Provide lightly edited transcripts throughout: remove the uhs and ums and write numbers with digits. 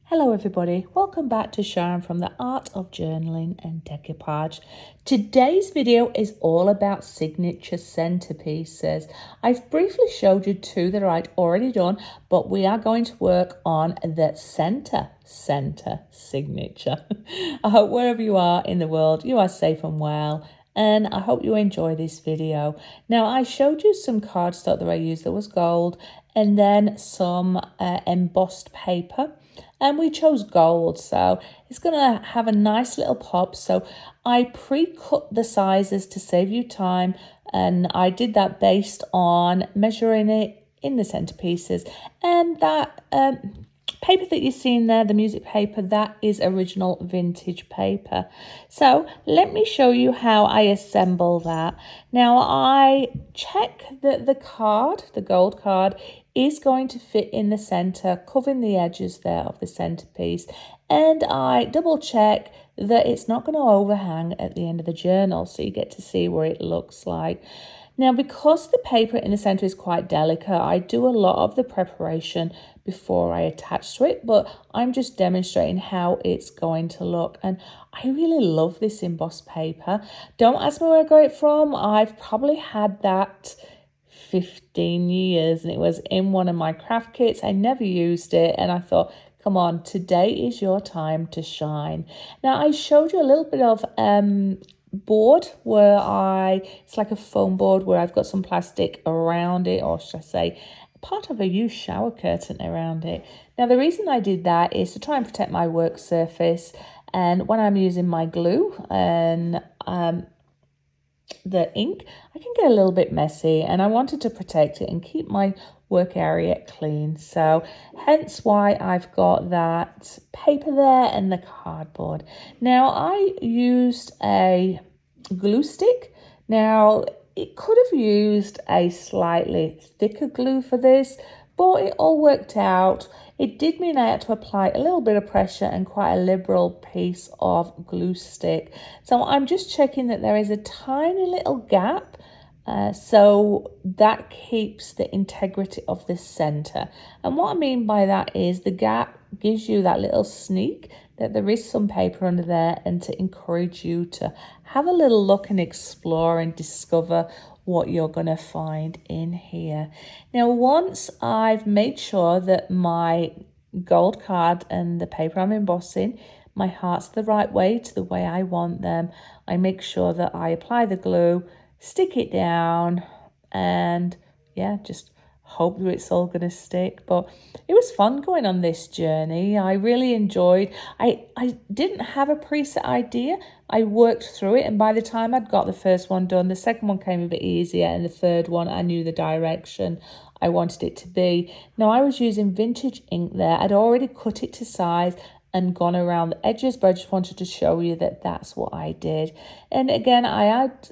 Hello everybody, welcome back to Sharon from the Art of Journaling and Decoupage. Today's video is all about signature centerpieces. I've briefly showed you two that I'd already done, but we are going to work on the center signature. I hope wherever you are in the world, you are safe and well. And I hope you enjoy this video. Now, I showed you some cardstock that I used that was gold and then some embossed paper. And we chose gold, so it's going to have a nice little pop. So I pre-cut the sizes to save you time, and I did that based on measuring it in the centerpieces. And that paper that you're seeing there, the music paper, that is original vintage paper. So let me show you how I assemble that. Now I check that the card, the gold card, is going to fit in the center, covering the edges there of the centerpiece. And I double check that it's not going to overhang at the end of the journal, so you get to see what it looks like. Now, because the paper in the center is quite delicate, I do a lot of the preparation before I attach to it, but I'm just demonstrating how it's going to look. And I really love this embossed paper. Don't ask me where I got it from. I've probably had that 15 years and it was in one of my craft kits. I never used it and I thought, come on, today is your time to shine. Now, I showed you a little bit of board where it's like a foam board where I've got some plastic around it, or should I say part of a used shower curtain around it. Now the reason I did that is to try and protect my work surface, and when I'm using my glue and the ink, I can get a little bit messy, and I wanted to protect it and keep my work area clean. So hence why I've got that paper there and the cardboard. Now I used a glue stick. Now it could have used a slightly thicker glue for this, but it all worked out. It did mean I had to apply a little bit of pressure and quite a liberal piece of glue stick. So I'm just checking that there is a tiny little gap, so that keeps the integrity of the center. And what I mean by that is the gap gives you that little sneak that there is some paper under there, and to encourage you to have a little look and explore and discover what you're going to find in here. Now, once I've made sure that my gold card and the paper I'm embossing, my heart's the right way to the way I want them, I make sure that I apply the glue, stick it down, and yeah, just hope that it's all going to stick. But it was fun going on this journey. I really enjoyed. I didn't have a preset idea. I worked through it, and by the time I'd got the first one done, the second one came a bit easier, and the third one I knew the direction I wanted it to be. Now I was using vintage ink there. I'd already cut it to size and gone around the edges, but I just wanted to show you that that's what I did. And again, I add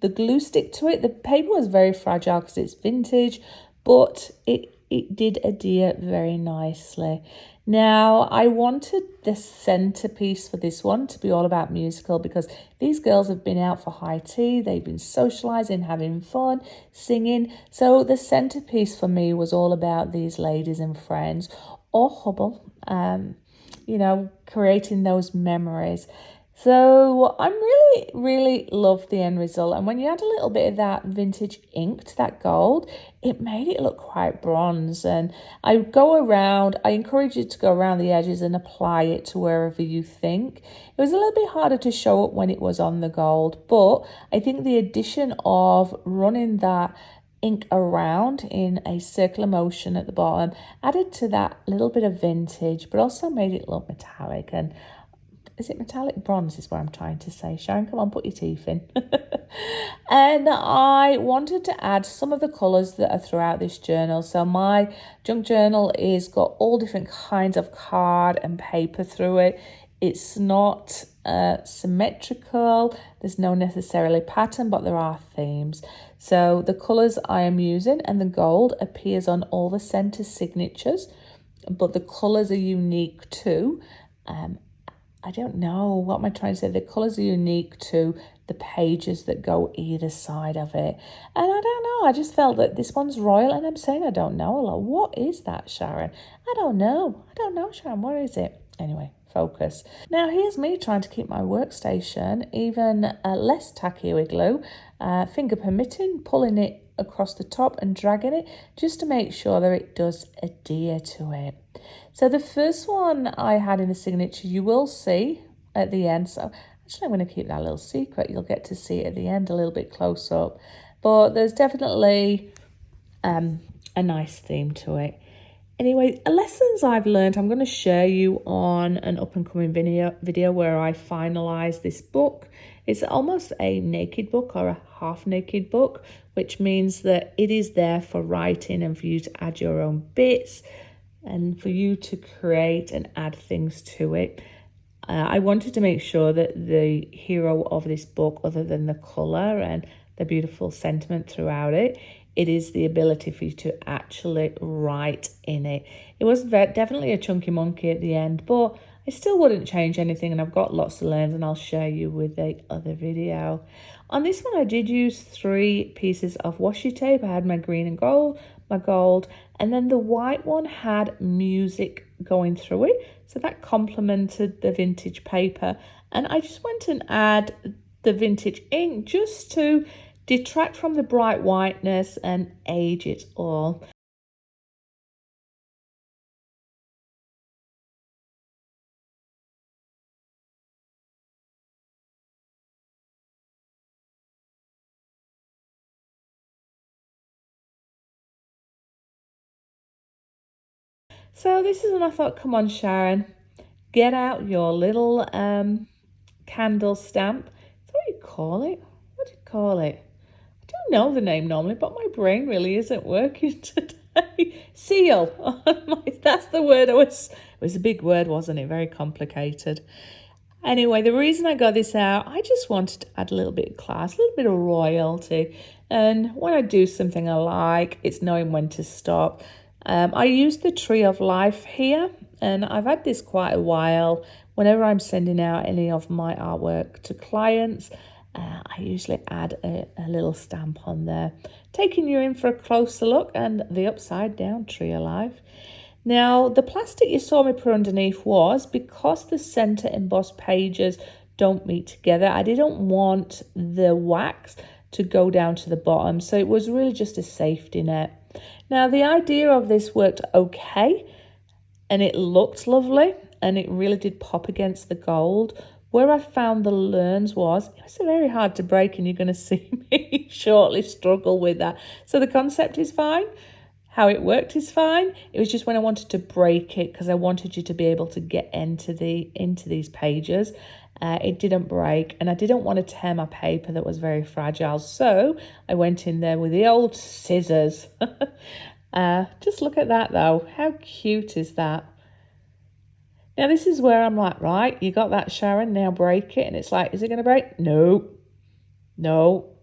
the glue stick to it. The paper was very fragile because it's vintage, but it did adhere very nicely. Now, I wanted the centerpiece for this one to be all about musical, because these girls have been out for high tea, they've been socializing, having fun, singing. So the centerpiece for me was all about these ladies and friends, or Hubble, you know, creating those memories. So I'm really love the end result. And when you add a little bit of that vintage ink to that gold, it made it look quite bronze. And I encourage you to go around the edges and apply it to wherever you think. It was a little bit harder to show up when it was on the gold, but I think the addition of running that ink around in a circular motion at the bottom added to that little bit of vintage, but also made it look metallic. And is it metallic? Bronze is what I'm trying to say. Sharon, come on, put your teeth in. And I wanted to add some of the colours that are throughout this journal. So my junk journal is got all different kinds of card and paper through it. It's not symmetrical. There's no necessarily pattern, but there are themes. So the colours I am using, and the gold appears on all the centre signatures, but the colours are unique too. I don't know, what am I trying to say? The colours are unique to the pages that go either side of it. And I don't know, I just felt that this one's royal, and I'm saying I don't know a lot. What is that, Sharon? I don't know, Sharon, what is it? Anyway, focus. Now here's me trying to keep my workstation even less tacky with glue, finger permitting, pulling it across the top and dragging it just to make sure that it does adhere to it. So the first one I had in the signature, you will see at the end. So actually I'm going to keep that a little secret. You'll get to see it at the end a little bit close up. But there's definitely a nice theme to it. Anyway, lessons I've learned, I'm going to share you on an up and coming video where I finalize this book. It's almost a naked book or a half naked book, which means that it is there for writing and for you to add your own bits and for you to create and add things to it. I wanted to make sure that the hero of this book, other than the colour and the beautiful sentiment throughout it, it is the ability for you to actually write in it. It was definitely a chunky monkey at the end, but I still wouldn't change anything, and I've got lots to learn, and I'll share you with the other video. On this one, I did use 3 pieces of washi tape. I had my green and gold, my gold, and then the white one had music going through it, so that complemented the vintage paper. And I just went and add the vintage ink just to detract from the bright whiteness and age it all. So this is when I thought, come on, Sharon, get out your little candle stamp. Is that what you call it? What do you call it? I don't know the name normally, but my brain really isn't working today. Seal. That's the word. It was a big word, wasn't it? Very complicated. Anyway, the reason I got this out, I just wanted to add a little bit of class, a little bit of royalty. And when I do something I like, it's knowing when to stop. I use the Tree of Life here, and I've had this quite a while. Whenever I'm sending out any of my artwork to clients, I usually add a little stamp on there, taking you in for a closer look, and the upside down Tree of Life. Now, the plastic you saw me put underneath was, because the centre embossed pages don't meet together, I didn't want the wax to go down to the bottom, so it was really just a safety net. Now, the idea of this worked okay, and it looked lovely, and it really did pop against the gold. Where I found the learns was, it was very hard to break, and you're going to see me shortly struggle with that. So the concept is fine. How it worked is fine. It was just when I wanted to break it, because I wanted you to be able to get into these pages. It didn't break, and I didn't want to tear my paper that was very fragile. So I went in there with the old scissors. Just look at that though. How cute is that? Now this is where I'm like, right, you got that, Sharon, now break it. And it's like, is it going to break? No,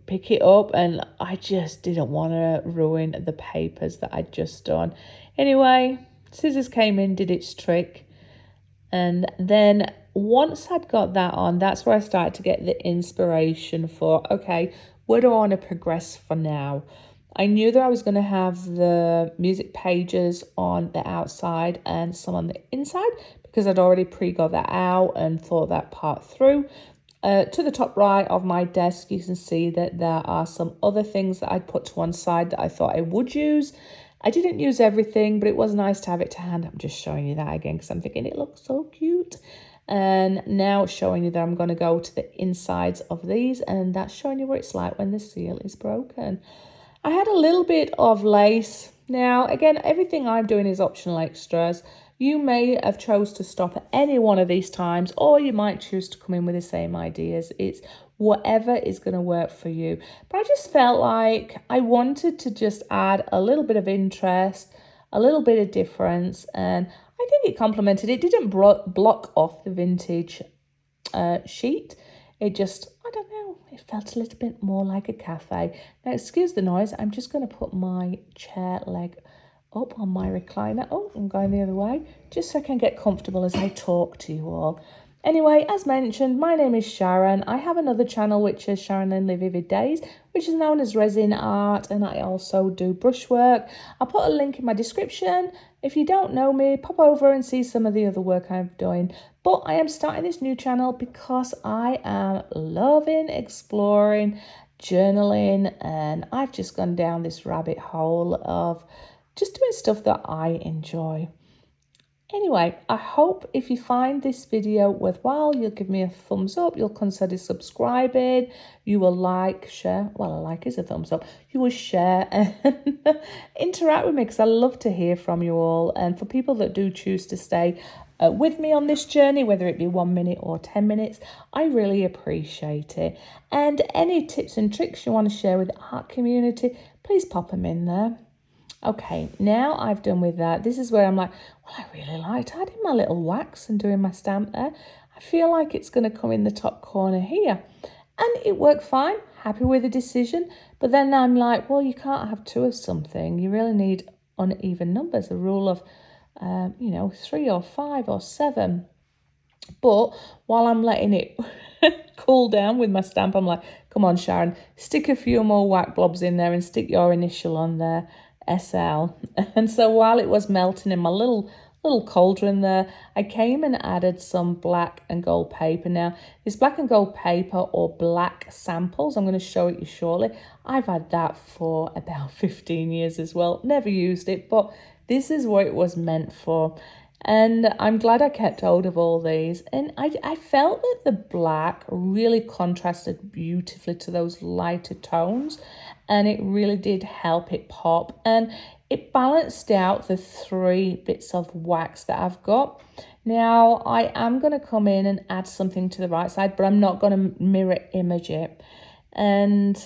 pick it up. And I just didn't want to ruin the papers that I'd just done. Anyway, scissors came in, did its trick. And then once I'd got that on, that's where I started to get the inspiration for, okay, where do I want to progress for now? I knew that I was going to have the music pages on the outside and some on the inside, because I'd already pre-got that out and thought that part through. To the top right of my desk, you can see that there are some other things that I'd put to one side that I thought I would use. I didn't use everything, but it was nice to have it to hand. I'm just showing you that again because I'm thinking it looks so cute. And now showing you that I'm going to go to the insides of these, and that's showing you what it's like when the seal is broken. I had a little bit of lace. Now, again, everything I'm doing is optional extras. You may have chose to stop at any one of these times, or you might choose to come in with the same ideas. It's whatever is going to work for you. But I just felt like I wanted to just add a little bit of interest, a little bit of difference, and I think it complemented. It didn't block off the vintage sheet. It just, I don't know, it felt a little bit more like a cafe. Now, excuse the noise. I'm just going to put my chair leg up on my recliner. Oh, I'm going the other way, just so I can get comfortable as I talk to you all. Anyway, as mentioned, my name is Sharon. I have another channel which is Sharon and Live Vivid Days, which is known as Resin Art, and I also do brushwork. I'll put a link in my description. If you don't know me, pop over and see some of the other work I'm doing. But I am starting this new channel because I am loving exploring, journaling, and I've just gone down this rabbit hole of just doing stuff that I enjoy. Anyway, I hope if you find this video worthwhile, you'll give me a thumbs up, you'll consider subscribing, you will like, share, well, a like is a thumbs up, you will share and interact with me because I love to hear from you all. And for people that do choose to stay with me on this journey, whether it be 1 minute or 10 minutes, I really appreciate it. And any tips and tricks you want to share with the art community, please pop them in there. Okay, now I've done with that. This is where I'm like, well, I really liked adding my little wax and doing my stamp there. I feel like it's going to come in the top corner here. And it worked fine. Happy with the decision. But then I'm like, well, you can't have two of something. You really need uneven numbers, a rule of, 3 or 5 or 7. But while I'm letting it cool down with my stamp, I'm like, come on, Sharon, stick a few more wax blobs in there and stick your initial on there. SL. And so while it was melting in my little cauldron there, I came and added some black and gold paper. Now, this black and gold paper or black samples, I'm going to show it you shortly. I've had that for about 15 years as well. Never used it, but this is what it was meant for. And I'm glad I kept hold of all these. And I felt that the black really contrasted beautifully to those lighter tones. And it really did help it pop. And it balanced out the 3 bits of wax that I've got. Now, I am going to come in and add something to the right side, but I'm not going to mirror image it. And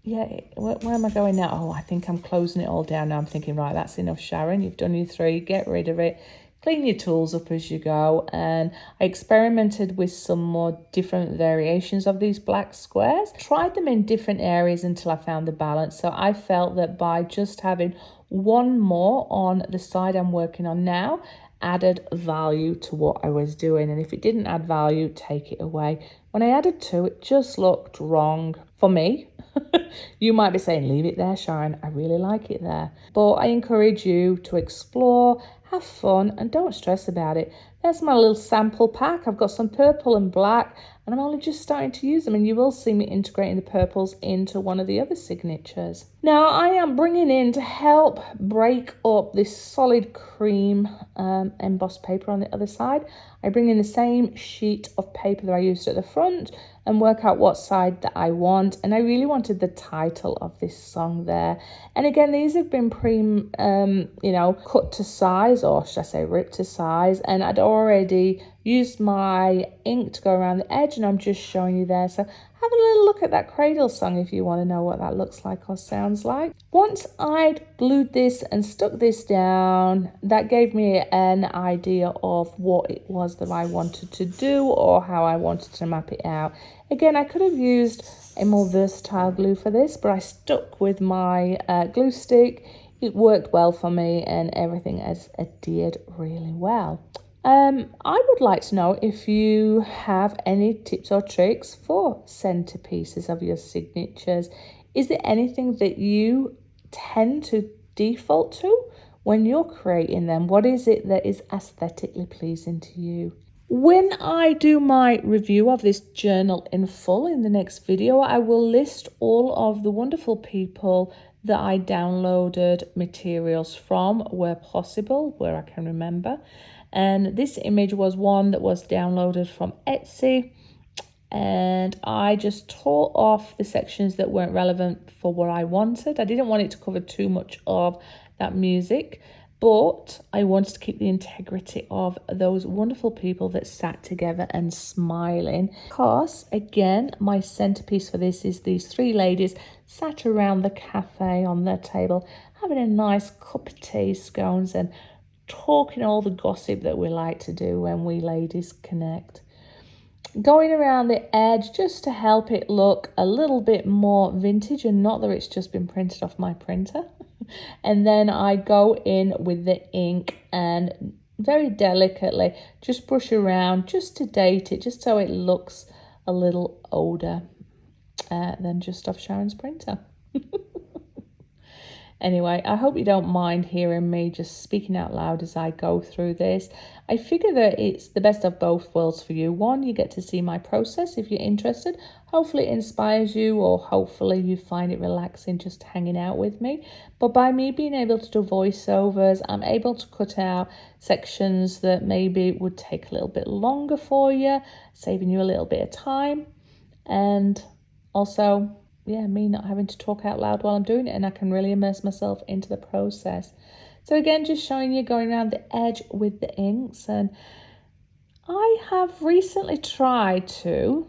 yeah, where am I going now? Oh, I think I'm closing it all down now. I'm thinking, right, that's enough, Sharon. You've done your 3. Get rid of it. Clean your tools up as you go. And I experimented with some more different variations of these black squares. Tried them in different areas until I found the balance. So I felt that by just having 1 more on the side I'm working on now, added value to what I was doing. And if it didn't add value, take it away. When I added 2, it just looked wrong for me. You might be saying, leave it there, Sharon. I really like it there. But I encourage you to explore, have fun, and don't stress about it. There's my little sample pack. I've got some purple and black, and I'm only just starting to use them, and you will see me integrating the purples into one of the other signatures. Now, I am bringing in to help break up this solid cream embossed paper on the other side. I bring in the same sheet of paper that I used at the front and work out what side that I want. And I really wanted the title of this song there. And again, these have been cut to size, or should I say ripped to size. And I'd already used my ink to go around the edge, and I'm just showing you there. So have a little look at that cradle song if you want to know what that looks like or sounds like. Once I'd glued this and stuck this down, that gave me an idea of what it was that I wanted to do or how I wanted to map it out. Again, I could have used a more versatile glue for this, but I stuck with my glue stick. It worked well for me and everything has adhered really well. I would like to know if you have any tips or tricks for centerpieces of your signatures. Is there anything that you tend to default to when you're creating them? What is it that is aesthetically pleasing to you? When I do my review of this journal in full in the next video, I will list all of the wonderful people that I downloaded materials from where possible, where I can remember. And this image was one that was downloaded from Etsy, and I just tore off the sections that weren't relevant for what I wanted. I didn't want it to cover too much of that music, but I wanted to keep the integrity of those wonderful people that sat together and smiling. Because, again, my centerpiece for this is these 3 ladies sat around the cafe on their table, having a nice cup of tea, scones, and talking all the gossip that we like to do when we ladies connect. Going around the edge just to help it look a little bit more vintage, and not that it's just been printed off my printer. And then I go in with the ink and very delicately, just brush around just to date it, just so it looks a little older than just off Sharon's printer. Anyway, I hope you don't mind hearing me just speaking out loud as I go through this. I figure that it's the best of both worlds for you. One, you get to see my process if you're interested. Hopefully it inspires you, or hopefully you find it relaxing just hanging out with me. But by me being able to do voiceovers, I'm able to cut out sections that maybe would take a little bit longer for you, saving you a little bit of time. And also, yeah, me not having to talk out loud while I'm doing it, and I can really immerse myself into the process. So again, just showing you going around the edge with the inks. And I have recently tried to,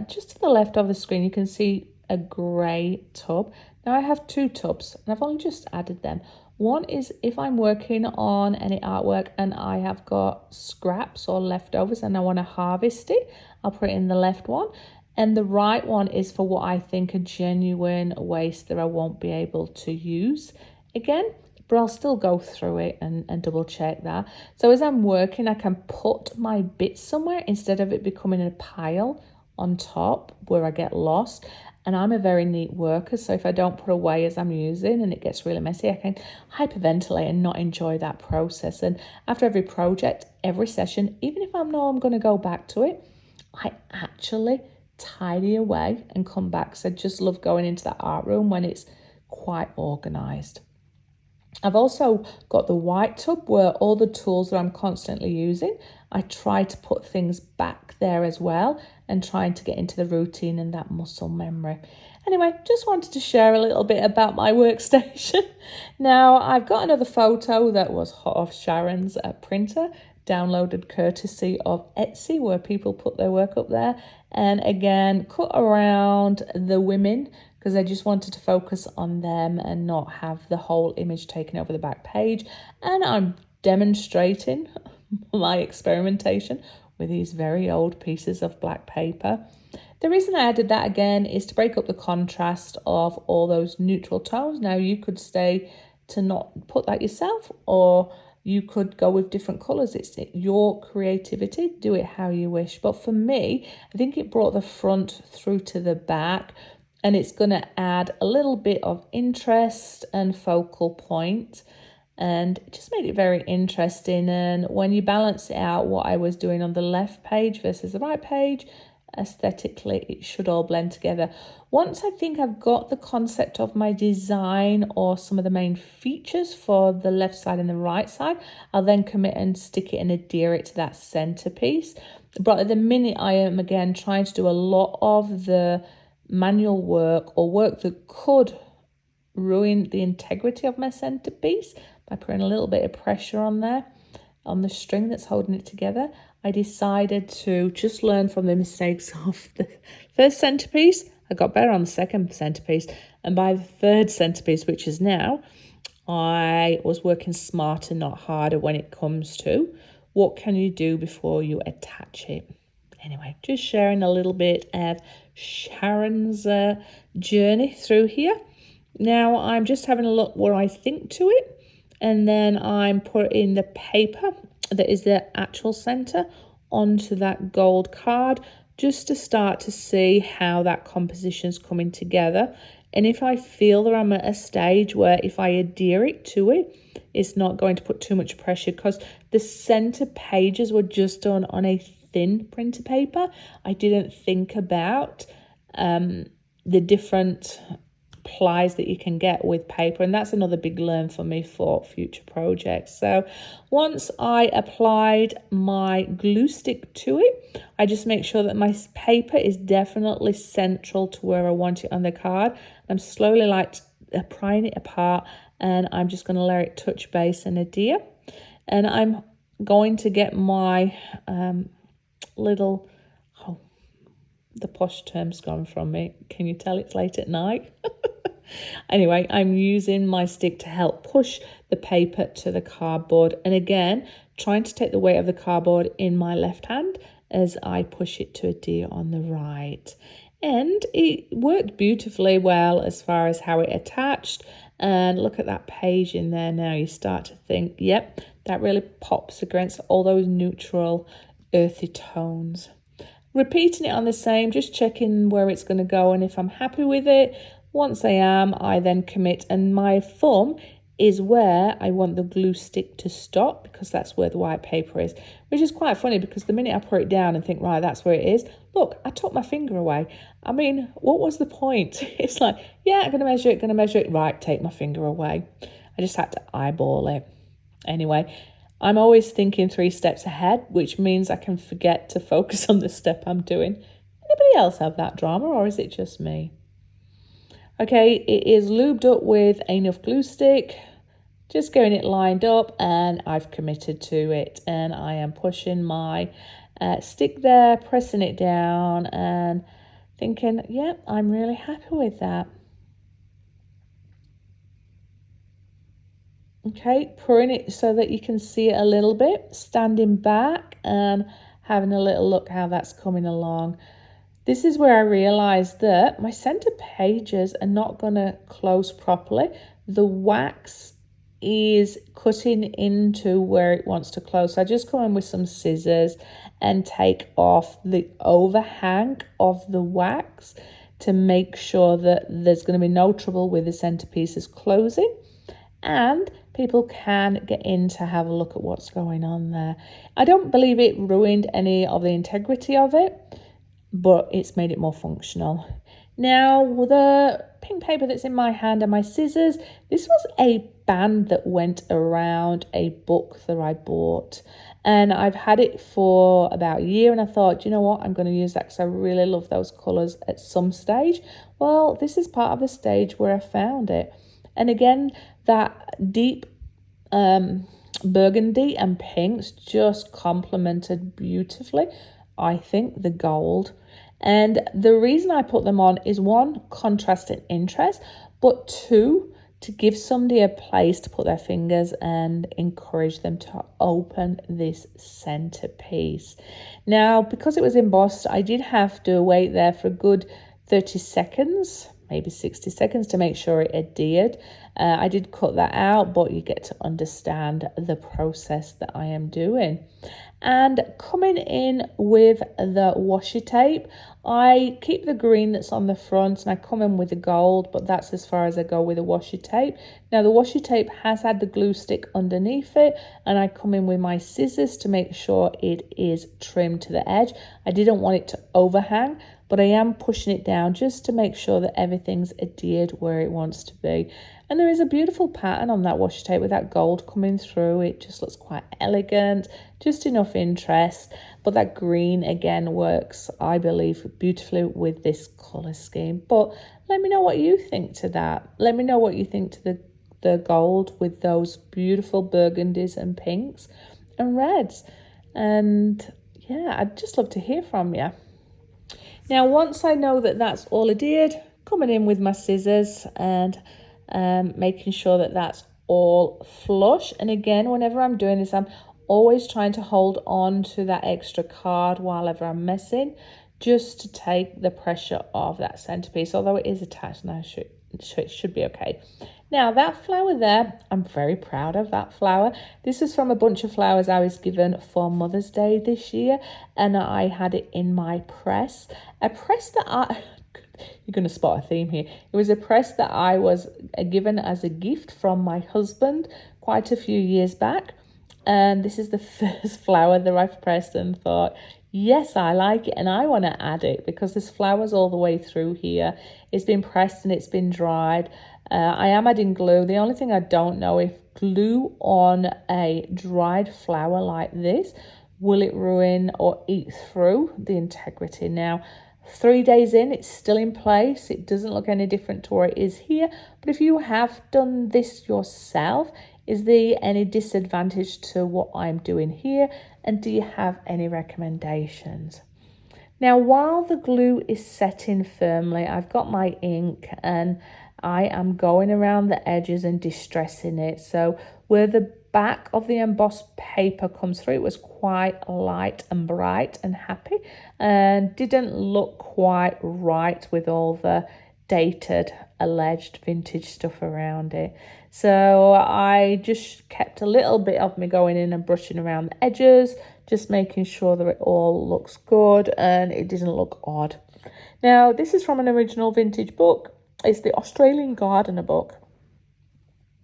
just to the left of the screen, you can see a grey tub. Now I have two tubs and I've only just added them. One is if I'm working on any artwork and I have got scraps or leftovers and I want to harvest it, I'll put it in the left one. And the right one is for what I think are genuine waste that I won't be able to use again, but I'll still go through it and double check that. So as I'm working, I can put my bits somewhere instead of it becoming a pile on top where I get lost. And I'm a very neat worker, so if I don't put away as I'm using and it gets really messy, I can hyperventilate and not enjoy that process. And after every project, every session, even if I know I'm going to go back to it, I actually tidy away and come back. So I just love going into that art room when it's quite organized. I've also got the white tub where all the tools that I'm constantly using, I try to put things back there as well, and trying to get into the routine and that muscle memory. Anyway, just wanted to share a little bit about my workstation. Now, I've got another photo that was hot off Sharon's printer, downloaded courtesy of Etsy, where people put their work up there. And again, cut around the women because I just wanted to focus on them and not have the whole image taken over the back page. And I'm demonstrating my experimentation with these very old pieces of black paper. The reason I added that again is to break up the contrast of all those neutral tones. Now you could stay to not put that yourself, or you could go with different colours. It's your creativity. Do it how you wish. But for me, I think it brought the front through to the back, and it's going to add a little bit of interest and focal point, and it just made it very interesting. And when you balance it out, what I was doing on the left page versus the right page, aesthetically it should all blend together. Once I think I've got the concept of my design or some of the main features for the left side and the right side, I'll then commit and stick it and adhere it to that centerpiece. But at the minute I am again trying to do a lot of the manual work or work that could ruin the integrity of my centerpiece by putting a little bit of pressure on there on the string that's holding it together. I decided to just learn from the mistakes of the first centerpiece. I got better on the second centerpiece, and by the third centerpiece, which is now, I was working smarter, not harder, when it comes to what can you do before you attach it. Anyway, just sharing a little bit of Sharon's journey through here. Now I'm just having a look where I think to it, and then I'm putting the paper that is the actual center onto that gold card just to start to see how that composition's coming together. And if I feel that I'm at a stage where if I adhere it to it, it's not going to put too much pressure, because the center pages were just done on a thin printer paper. I didn't think about the different plies that you can get with paper, and that's another big learn for me for future projects. So once I applied my glue stick to it, I just make sure that my paper is definitely central to where I want it on the card. I'm slowly like prying it apart, and I'm just going to let it touch base and adhere. And I'm going to get my little, oh, the posh term's gone from me. Can you tell it's late at night? Anyway, I'm using my stick to help push the paper to the cardboard. And again, trying to take the weight of the cardboard in my left hand as I push it to adhere on the right. And it worked beautifully well as far as how it attached. And look at that page in there now. You start to think, yep, that really pops against all those neutral earthy tones. Repeating it on the same, just checking where it's going to go and if I'm happy with it. Once I am, I then commit, and my thumb is where I want the glue stick to stop, because that's where the white paper is, which is quite funny because the minute I put it down and think, right, that's where it is, look, I took my finger away. I mean, what was the point? It's like, yeah, I'm going to measure it, right, take my finger away. I just had to eyeball it. Anyway, I'm always thinking 3 steps ahead, which means I can forget to focus on the step I'm doing. Anybody else have that drama, or is it just me? Okay, it is lubed up with enough glue stick, just getting it lined up, and I've committed to it, and I am pushing my stick there, pressing it down and thinking, yeah, I'm really happy with that. Okay, pouring it so that you can see it a little bit, standing back and having a little look how that's coming along. This is where I realised that my centre pages are not going to close properly. The wax is cutting into where it wants to close. So I just come in with some scissors and take off the overhang of the wax to make sure that there's going to be no trouble with the centerpieces closing, and people can get in to have a look at what's going on there. I don't believe it ruined any of the integrity of it, but it's made it more functional. Now, the pink paper that's in my hand and my scissors, this was a band that went around a book that I bought. And I've had it for about a year, and I thought, you know what, I'm going to use that because I really love those colours at some stage. Well, this is part of the stage where I found it. And again, that deep burgundy and pinks just complemented beautifully, I think, the gold. And the reason I put them on is, 1, contrast and interest, but 2, to give somebody a place to put their fingers and encourage them to open this centerpiece. Now, because it was embossed, I did have to wait there for a good 30 seconds, maybe 60 seconds, to make sure it adhered. I did cut that out, but you get to understand the process that I am doing. And coming in with the washi tape, I keep the green that's on the front and I come in with the gold, but that's as far as I go with the washi tape. Now the washi tape has had the glue stick underneath it, and I come in with my scissors to make sure it is trimmed to the edge. I didn't want it to overhang, but I am pushing it down just to make sure that everything's adhered where it wants to be. And there is a beautiful pattern on that washi tape with that gold coming through. It just looks quite elegant, just enough interest. But that green, again, works, I believe, beautifully with this colour scheme. But let me know what you think to that. Let me know what you think to the gold with those beautiful burgundies and pinks and reds. And yeah, I'd just love to hear from you. Now, once I know that that's all adhered, coming in with my scissors and making sure that that's all flush. And again, whenever I'm doing this, I'm always trying to hold on to that extra card while ever I'm messing, just to take the pressure off that centerpiece, although it is attached now, it should be okay. Now that flower there, I'm very proud of that flower. This is from a bunch of flowers I was given for Mother's Day this year, and I had it in my press. A press that you're going to spot a theme here. It was a press that I was given as a gift from my husband quite a few years back. And this is the first flower that I've pressed and thought, yes, I like it and I want to add it, because there's flowers all the way through here. It's been pressed and it's been dried. I am adding glue. The only thing I don't know, if glue on a dried flower like this, will it ruin or eat through the integrity? Now, 3 days in, it's still in place. It doesn't look any different to where it is here. But if you have done this yourself, is there any disadvantage to what I'm doing here? And do you have any recommendations? Now, while the glue is setting firmly, I've got my ink and I am going around the edges and distressing it. So where the back of the embossed paper comes through. It was quite light and bright and happy, and didn't look quite right with all the dated alleged vintage stuff around it. So I just kept a little bit of me going in and brushing around the edges, just making sure that it all looks good and it didn't look odd. Now, this is from an original vintage book. It's the Australian Gardener book.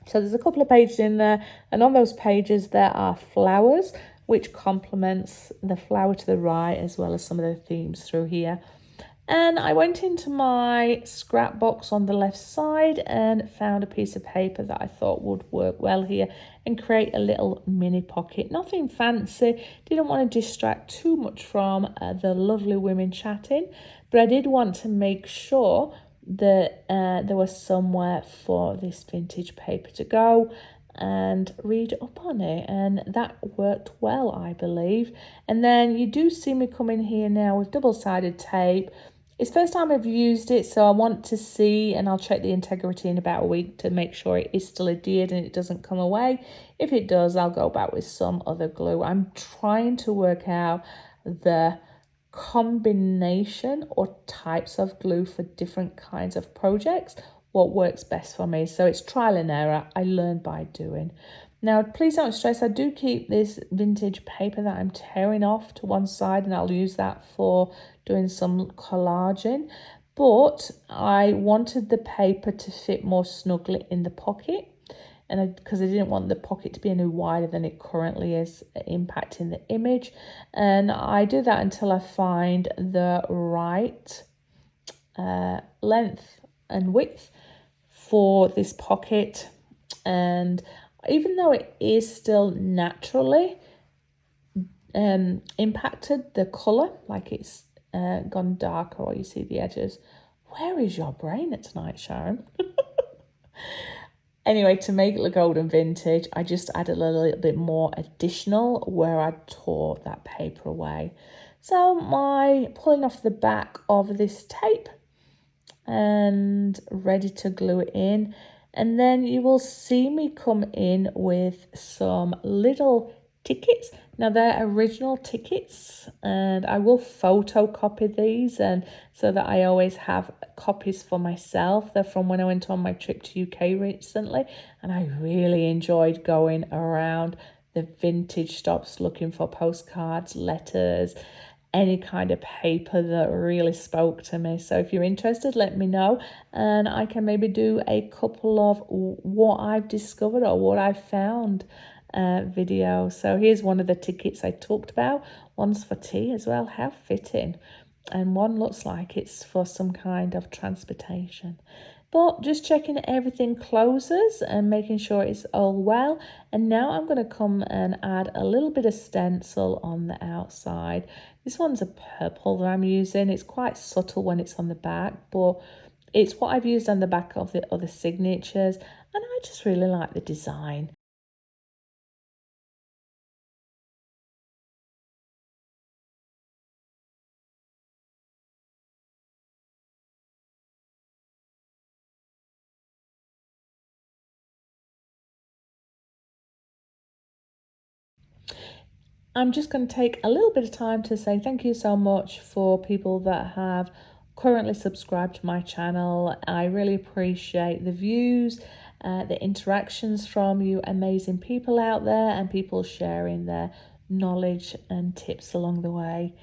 So there's a couple of pages in there, and on those pages there are flowers, which complements the flower to the right, as well as some of the themes through here. And I went into my scrap box on the left side and found a piece of paper that I thought would work well here and create a little mini pocket. Nothing fancy, didn't want to distract too much from the lovely women chatting, but I did want to make sure that there was somewhere for this vintage paper to go and read up on it, and that worked well, I believe. And then you do see me come in here now with double-sided tape. It's the first time I've used it, so I want to see, and I'll check the integrity in about a week to make sure it is still adhered and it doesn't come away. If it does, I'll go back with some other glue. I'm trying to work out the combination or types of glue for different kinds of projects, what works best for me. So it's trial and error. I learn by doing. Now, please don't stress, I do keep this vintage paper that I'm tearing off to one side, and I'll use that for doing some collaging. But I wanted the paper to fit more snugly in the pocket, and because I didn't want the pocket to be any wider than it currently is, impacting the image. And I do that until I find the right length and width for this pocket. And even though it is still naturally impacted the colour, like it's gone darker, or you see the edges. Where is your brain at tonight, Sharon? Anyway, to make it look old and vintage, I just added a little bit more additional where I tore that paper away. So my pulling off the back of this tape and ready to glue it in. And then you will see me come in with some little tickets. Now they're original tickets, and I will photocopy these, and so that I always have copies for myself. They're from when I went on my trip to UK recently, and I really enjoyed going around the vintage stops looking for postcards, letters, any kind of paper that really spoke to me. So if you're interested, let me know, and I can maybe do a couple of what I've discovered or what I found video. So here's one of the tickets I talked about. One's for tea as well. How fitting. And one looks like it's for some kind of transportation. But just checking everything closes and making sure it's all well. And now I'm going to come and add a little bit of stencil on the outside. This one's a purple that I'm using. It's quite subtle when it's on the back, but it's what I've used on the back of the other signatures. And I just really like the design. I'm just going to take a little bit of time to say thank you so much for people that have currently subscribed to my channel. I really appreciate the views, the interactions from you amazing people out there, and people sharing their knowledge and tips along the way.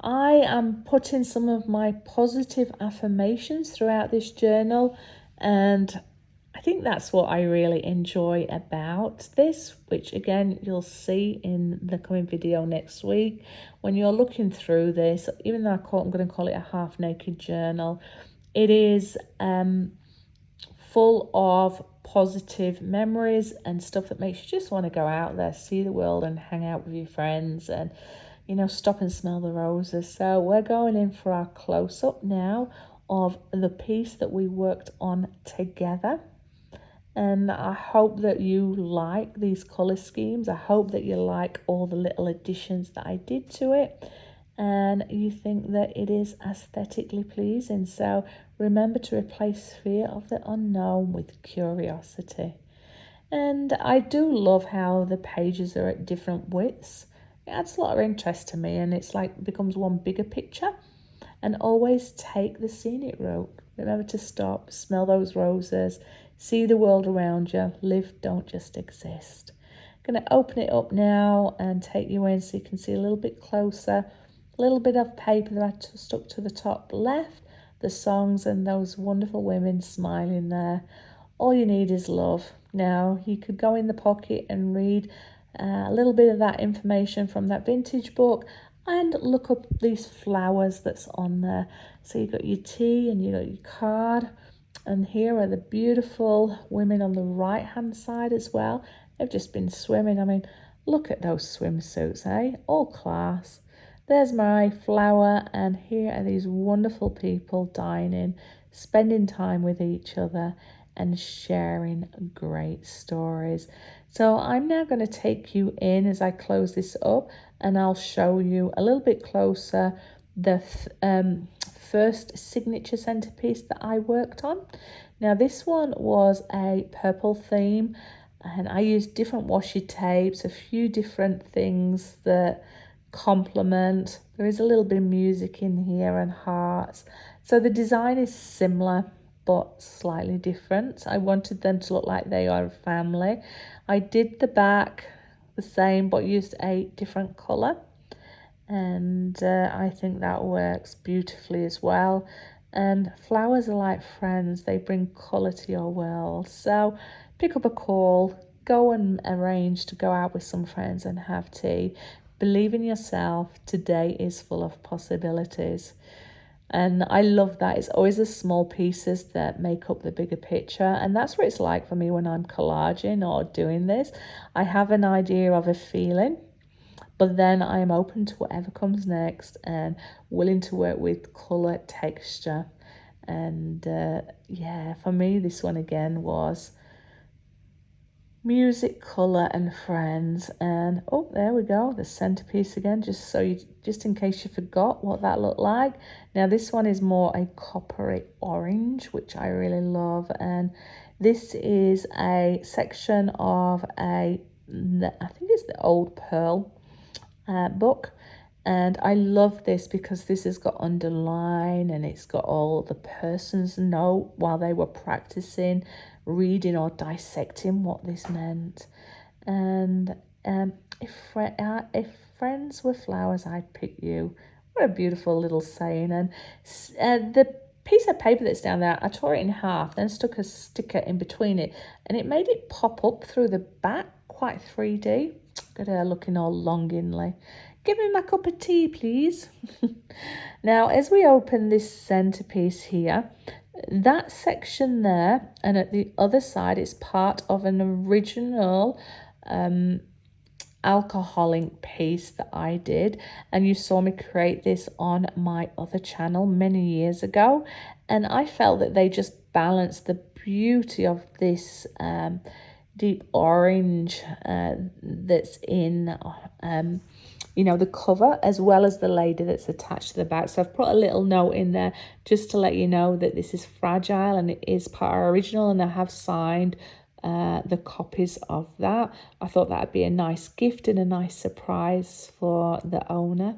I am putting some of my positive affirmations throughout this journal, and I think that's what I really enjoy about this, which again you'll see in the coming video next week. When you're looking through this, even though I'm going to call it a half-naked journal, it is full of positive memories and stuff that makes you just want to go out there, see the world, and hang out with your friends, and stop and smell the roses. So we're going in for our close-up now of the piece that we worked on together. And I hope that you like these colour schemes. I hope that you like all the little additions that I did to it, and you think that it is aesthetically pleasing. So remember to replace fear of the unknown with curiosity. And I do love how the pages are at different widths. It adds a lot of interest to me, and it's like becomes one bigger picture. And always take the scenic route. Remember to stop, smell those roses, see the world around you, live, don't just exist. I'm going to open it up now and take you in so you can see a little bit closer. A little bit of paper that I stuck to the top left, the songs and those wonderful women smiling there. All you need is love. Now, you could go in the pocket and read a little bit of that information from that vintage book and look up these flowers that's on there. So you've got your tea and you've got your card. And here are the beautiful women on the right-hand side as well. They've just been swimming. I mean, look at those swimsuits, eh? All class. There's my flower, and here are these wonderful people dining, spending time with each other and sharing great stories. So I'm now going to take you in as I close this up, and I'll show you a little bit closer the first signature centerpiece that I worked on. Now this one was a purple theme, and I used different washi tapes, a few different things that complement. There is a little bit of music in here and hearts. So the design is similar but slightly different. I wanted them to look like they are a family. I did the back the same but used a different colour, and I think that works beautifully as well. And flowers are like friends, they bring colour to your world. So pick up a call, go and arrange to go out with some friends and have tea. Believe in yourself. Today is full of possibilities. And I love that. It's always the small pieces that make up the bigger picture. And that's what it's like for me when I'm collaging or doing this. I have an idea of a feeling, but then I am open to whatever comes next and willing to work with colour, texture. And yeah, for me, this one again was music, colour and friends. And oh, there we go, the centerpiece again, just in case you forgot what that looked like. Now this one is more a coppery orange, which I really love, and this is a section of I think it's the Old Pearl book. And I love this because this has got underline and it's got all the person's note while they were practicing reading or dissecting what this meant. And if friends were flowers, I'd pick you. What a beautiful little saying. And the piece of paper that's down there, I tore it in half, then stuck a sticker in between it, and it made it pop up through the back, quite 3D. Got her looking all longingly. Give me my cup of tea, please. Now, as we open this centerpiece here, that section there and at the other side is part of an original alcohol ink piece that I did, and you saw me create this on my other channel many years ago, and I felt that they just balanced the beauty of this deep orange that's in you know, the cover, as well as the lady that's attached to the back. So I've put a little note in there just to let you know that this is fragile and it is part original, and I have signed the copies of that. I thought that would be a nice gift and a nice surprise for the owner.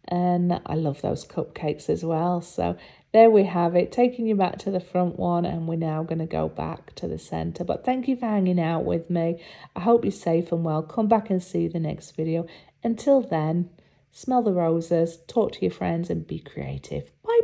And I love those cupcakes as well. So there we have it, taking you back to the front one, and we're now going to go back to the centre. But thank you for hanging out with me. I hope you're safe and well. Come back and see the next video. Until then, smell the roses, talk to your friends and be creative. Bye.